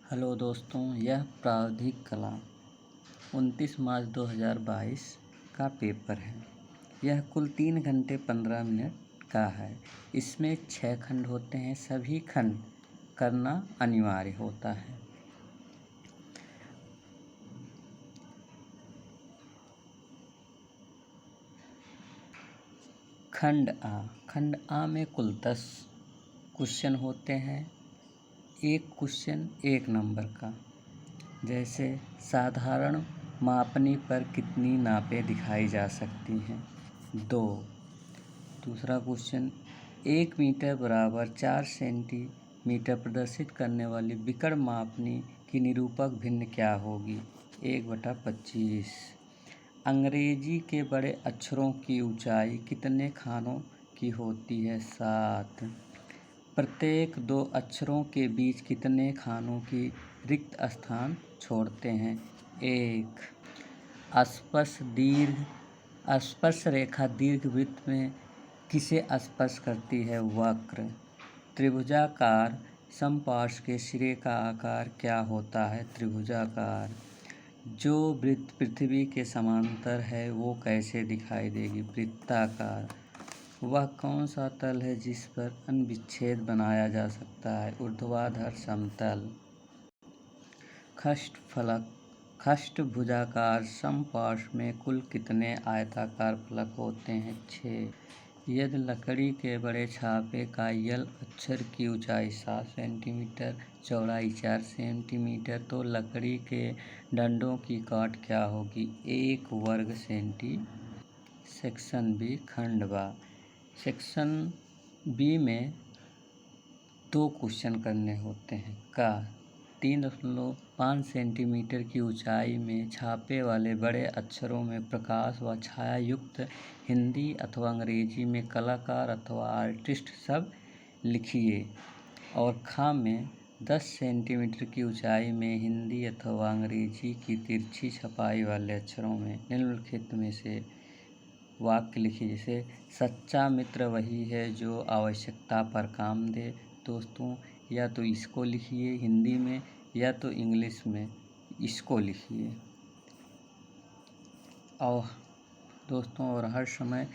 Hello दोस्तों, यह प्रावधिक कला 29 मार्च 2022 का पेपर है। यह कुल 3 घंटे 15 मिनट का है। इसमें 6 खंड होते हैं। सभी खंड करना अनिवार्य होता है। खंड आ में कुल 10 क्वेश्चन होते हैं। एक क्वेश्चन 1 नंबर का, जैसे साधारण मापनी पर कितनी नापें दिखाई जा सकती हैं? 2। दूसरा क्वेश्चन 1 मीटर बराबर 4 सेंटीमीटर प्रदर्शित करने वाली विकर्ण मापनी की निरूपक भिन्न क्या होगी? 1/25। अंग्रेजी के बड़े अक्षरों की ऊंचाई कितने खानों की होती है? 7। प्रत्येक 2 अक्षरों के बीच कितने खानों की रिक्त स्थान छोड़ते हैं? 1। स्पर्श रेखा दीर्घवृत्त में किसे स्पर्श करती है? वक्र। त्रिभुजाकार समपार्श्व के सिरे का आकार क्या होता है? त्रिभुजाकार। जो वृत्त पृथ्वी के समांतर है वो कैसे दिखाई देगी? वृत्ताकार। वह कौन सा तल है जिस पर अनविच्छेद बनाया जा सकता है? ऊर्ध्वाधर समतल। खष्टभुजाकार समपार्श्व में कुल कितने आयताकार फलक होते हैं? 6। यदि लकड़ी के बड़े छापे का यल अक्षर की ऊंचाई 7 सेंटीमीटर, चौड़ाई 4 सेंटीमीटर, तो लकड़ी के डंडों की काट क्या होगी? 1 वर्ग सेंटी। सेक्शन बी खंड बा। सेक्शन बी में 2 क्वेश्चन करने होते हैं। का 3.5 सेंटीमीटर की ऊंचाई में छापे वाले बड़े अक्षरों में प्रकाश व छाया युक्त हिंदी अथवा अंग्रेजी में कलाकार अथवा आर्टिस्ट सब लिखिए। और खा में 10 सेंटीमीटर की ऊंचाई में हिंदी अथवा अंग्रेजी की तिरछी छपाई वाले अक्षरों में निम्नलिखित में से वाक्य लिखिए। जैसे सच्चा मित्र वही है जो आवश्यकता पर काम दे। दोस्तों, या तो इसको लिखिए हिंदी में या तो इंग्लिश में इसको लिखिए। और दोस्तों, और हर समय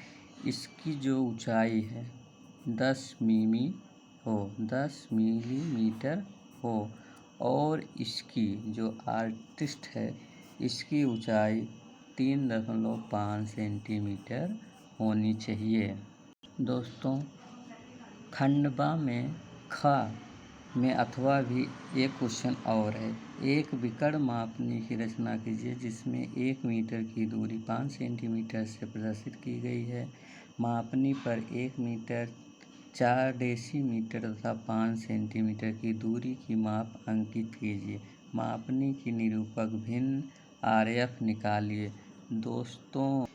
इसकी जो ऊंचाई है 10 मिलीमीटर हो और इसकी जो आर्टिस्ट है इसकी ऊंचाई 3.5 सेंटीमीटर होनी चाहिए। दोस्तों, खंडवा में ख में अथवा भी एक क्वेश्चन और है। एक विकर्ण मापनी की रचना कीजिए जिसमें 1 मीटर की दूरी 5 सेंटीमीटर से प्रदर्शित की गई है। मापनी पर 1 मीटर 4 डेसीमीटर तथा 5 सेंटीमीटर की दूरी की माप अंकित कीजिए। मापनी की निरूपक भिन्न RF निकालिए। दोस्तों,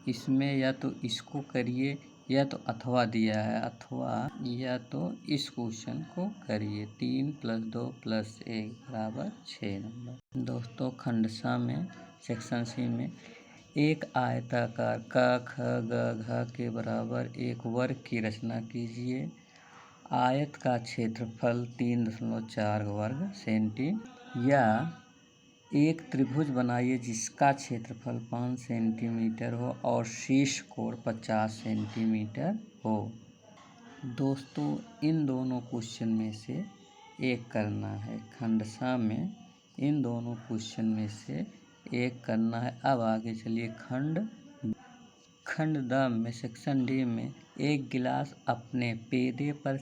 इसमें या तो इसको करिए या तो अथवा दिया है, अथवा या तो इस क्वेश्चन को करिए। 3 + 2 + 1 = 6 नंबर। दोस्तों, खंड सा में सेक्शन सी में एक आयताकार क ख ग घ के बराबर एक वर्ग की रचना कीजिए। आयत का क्षेत्रफल 3.4 वर्ग सेंटी या एक त्रिभुज बनाइए जिसका क्षेत्रफल 5 सेंटीमीटर हो और शीर्ष कोण 50 सेंटीमीटर हो। दोस्तों, इन दोनों क्वेश्चन में से एक करना है। खंड सा में इन दोनों क्वेश्चन में से एक करना है। अब आगे चलिए खंड द में सेक्शन डी में एक गिलास अपने पेदे पर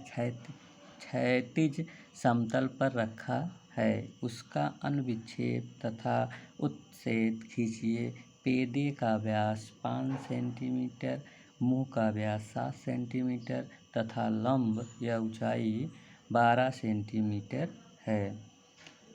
क्षैतिज समतल पर रखा है। उसका अनविक्षेप तथा उत्सेद खींचिए। पेदे का व्यास 5 सेंटीमीटर, मुंह का व्यास 7 सेंटीमीटर तथा लंब या ऊंचाई 12 सेंटीमीटर है।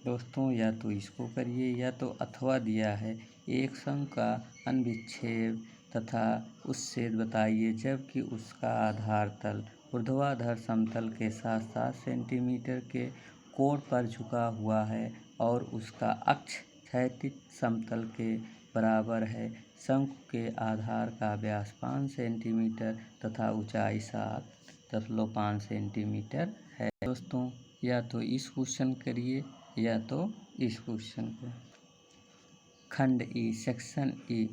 दोस्तों, या तो इसको करिए या तो अथवा दिया है। एक शंकु का अनविक्षेप तथा उत्सेद बताइए जबकि उसका आधार तल ऊर्ध्वाधर समतल के साथ 7 सेंटीमीटर के कोण पर झुका हुआ है और उसका अक्ष क्षैतिज समतल के बराबर है। शंकु के आधार का व्यास 5 सेंटीमीटर तथा ऊंचाई 7.5 सेंटीमीटर है। दोस्तों, या तो इस क्वेश्चन करिए या तो इस क्वेश्चन को। खंड ई, सेक्शन ई,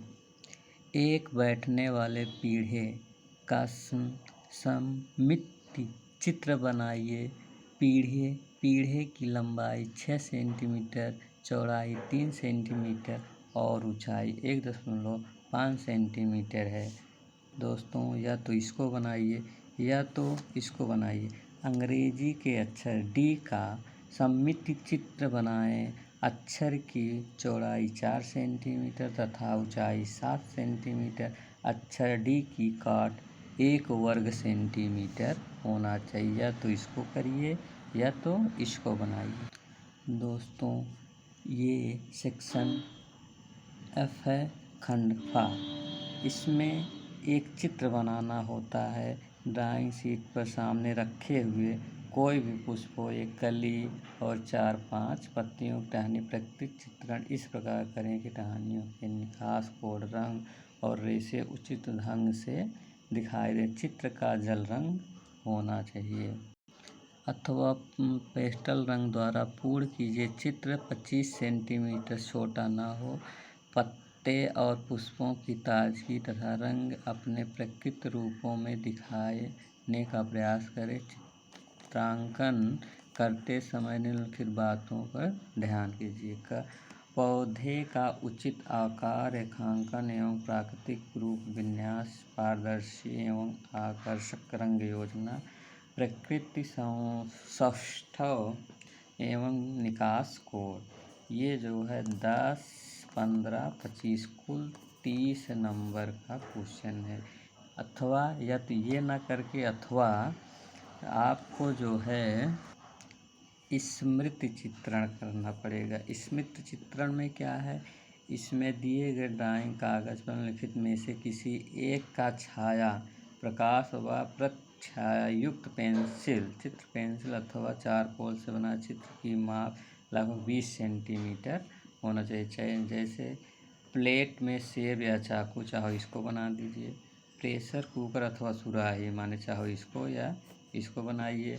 एक बैठने वाले पीढ़े का सममित चित्र बनाइए। पीढ़े की लंबाई 6 सेंटीमीटर, चौड़ाई 3 सेंटीमीटर और ऊंचाई 1.5 सेंटीमीटर है। दोस्तों या तो इसको बनाइए या तो इसको बनाइए। अंग्रेजी के अक्षर डी का सममित चित्र बनाएं। अक्षर की चौड़ाई 4 सेंटीमीटर तथा ऊंचाई 7 सेंटीमीटर। अक्षर डी की काट 1 वर्ग सेंटीमीटर होना चाहिए। या तो इसको करिए या तो इसको बनाइए। दोस्तों ये सेक्शन एफ है, खंड फा। इसमें एक चित्र बनाना होता है। ड्राइंग शीट पर सामने रखे हुए कोई भी पुष्प हो, एक कली और 4-5 पत्तियों की टहनी प्राकृतिक चित्रण इस प्रकार करें कि टहनियों के निकास, कोड, रंग और रेशे उचित ढंग से दिखाई दे। चित्र का जल रंग होना चाहिए अथवा पेस्टल रंग द्वारा पूर्ण कीजिए। चित्र 25 सेंटीमीटर छोटा न हो। पत्ते और पुष्पों की ताजगी तथा रंग अपने प्रकृत रूपों में दिखाने का प्रयास करें। चित्रांकन करते समय निम्नलिखित बातों पर ध्यान कीजिए। पौधे का उचित आकार, रेखांकन एवं प्राकृतिक रूप विन्यास, पारदर्शी एवं आकर्षक रंग योजना, प्रकृति सौष्ठव एवं निकास कोड। ये जो है 10, 15, 25 कुल 30 नंबर का क्वेश्चन है। अथवा या तो ये ना करके अथवा आपको जो है स्मृति चित्रण करना पड़ेगा। स्मृति चित्रण में क्या है, इसमें दिए गए ड्राइंग कागज पर लिखित में से किसी एक का छाया, प्रकाश व प्रतिछायायुक्त चित्र पेंसिल अथवा चारकोल से बना चित्र की माप लगभग 20 सेंटीमीटर होना चाहिए। जैसे प्लेट में सेब या चाकू, चाहो इसको बना दीजिए। प्रेशर कुकर अथवा सुराही, माने चाहो इसको या इसको बनाइए।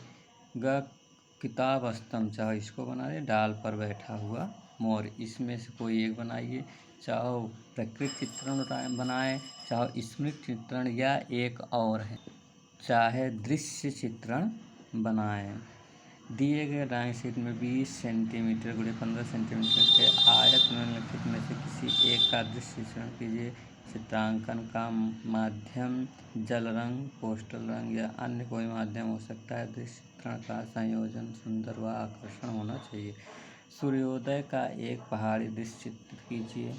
किताब स्तंभ, चाहो इसको बनाइए। डाल पर बैठा हुआ मोर, इसमें से कोई एक बनाइए। चाहो प्रकृति चित्रण बनाएं, चाहो स्मृति चित्रण या एक और है, चाहे दृश्य चित्रण बनाएं। दिए गए ड्राइंग शीट में 20 सेंटीमीटर × 15 सेंटीमीटर के आयत में निम्नलिखित में से किसी एक का दृश्य चित्रण कीजिए। चित्रांकन का माध्यम जल रंग, पोस्टल रंग या अन्य कोई माध्यम हो सकता है। दृश्य चित्रण का संयोजन सुंदर व आकर्षण होना चाहिए। सूर्योदय का एक पहाड़ी दृश्य चित्रित कीजिए।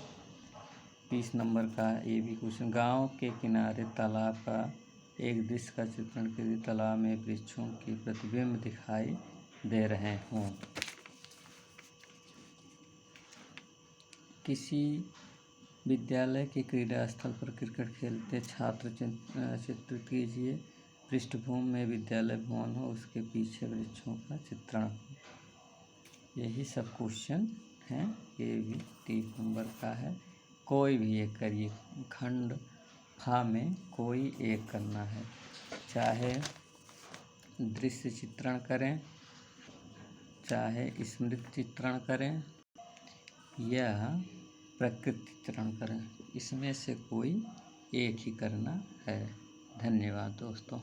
30 नंबर का ये भी क्वेश्चन। गांव के किनारे तालाब का एक दृश्य का चित्रण कीजिए। तालाब में वृक्षों की प्रतिबिंब दिखाई दे रहे हों। किसी विद्यालय के क्रीड़ा स्थल पर क्रिकेट खेलते छात्र चित्रित कीजिए। पृष्ठभूमि में विद्यालय भवन हो, उसके पीछे वृक्षों का चित्रण हो। यही सब क्वेश्चन हैं। ये भी 30 नंबर का है। कोई भी एक करिए। खंड फा में कोई एक करना है, चाहे दृश्य चित्रण करें, चाहे स्मृति चित्रण करें या प्रकृति चित्रण करें। इसमें से कोई एक ही करना है। धन्यवाद दोस्तों।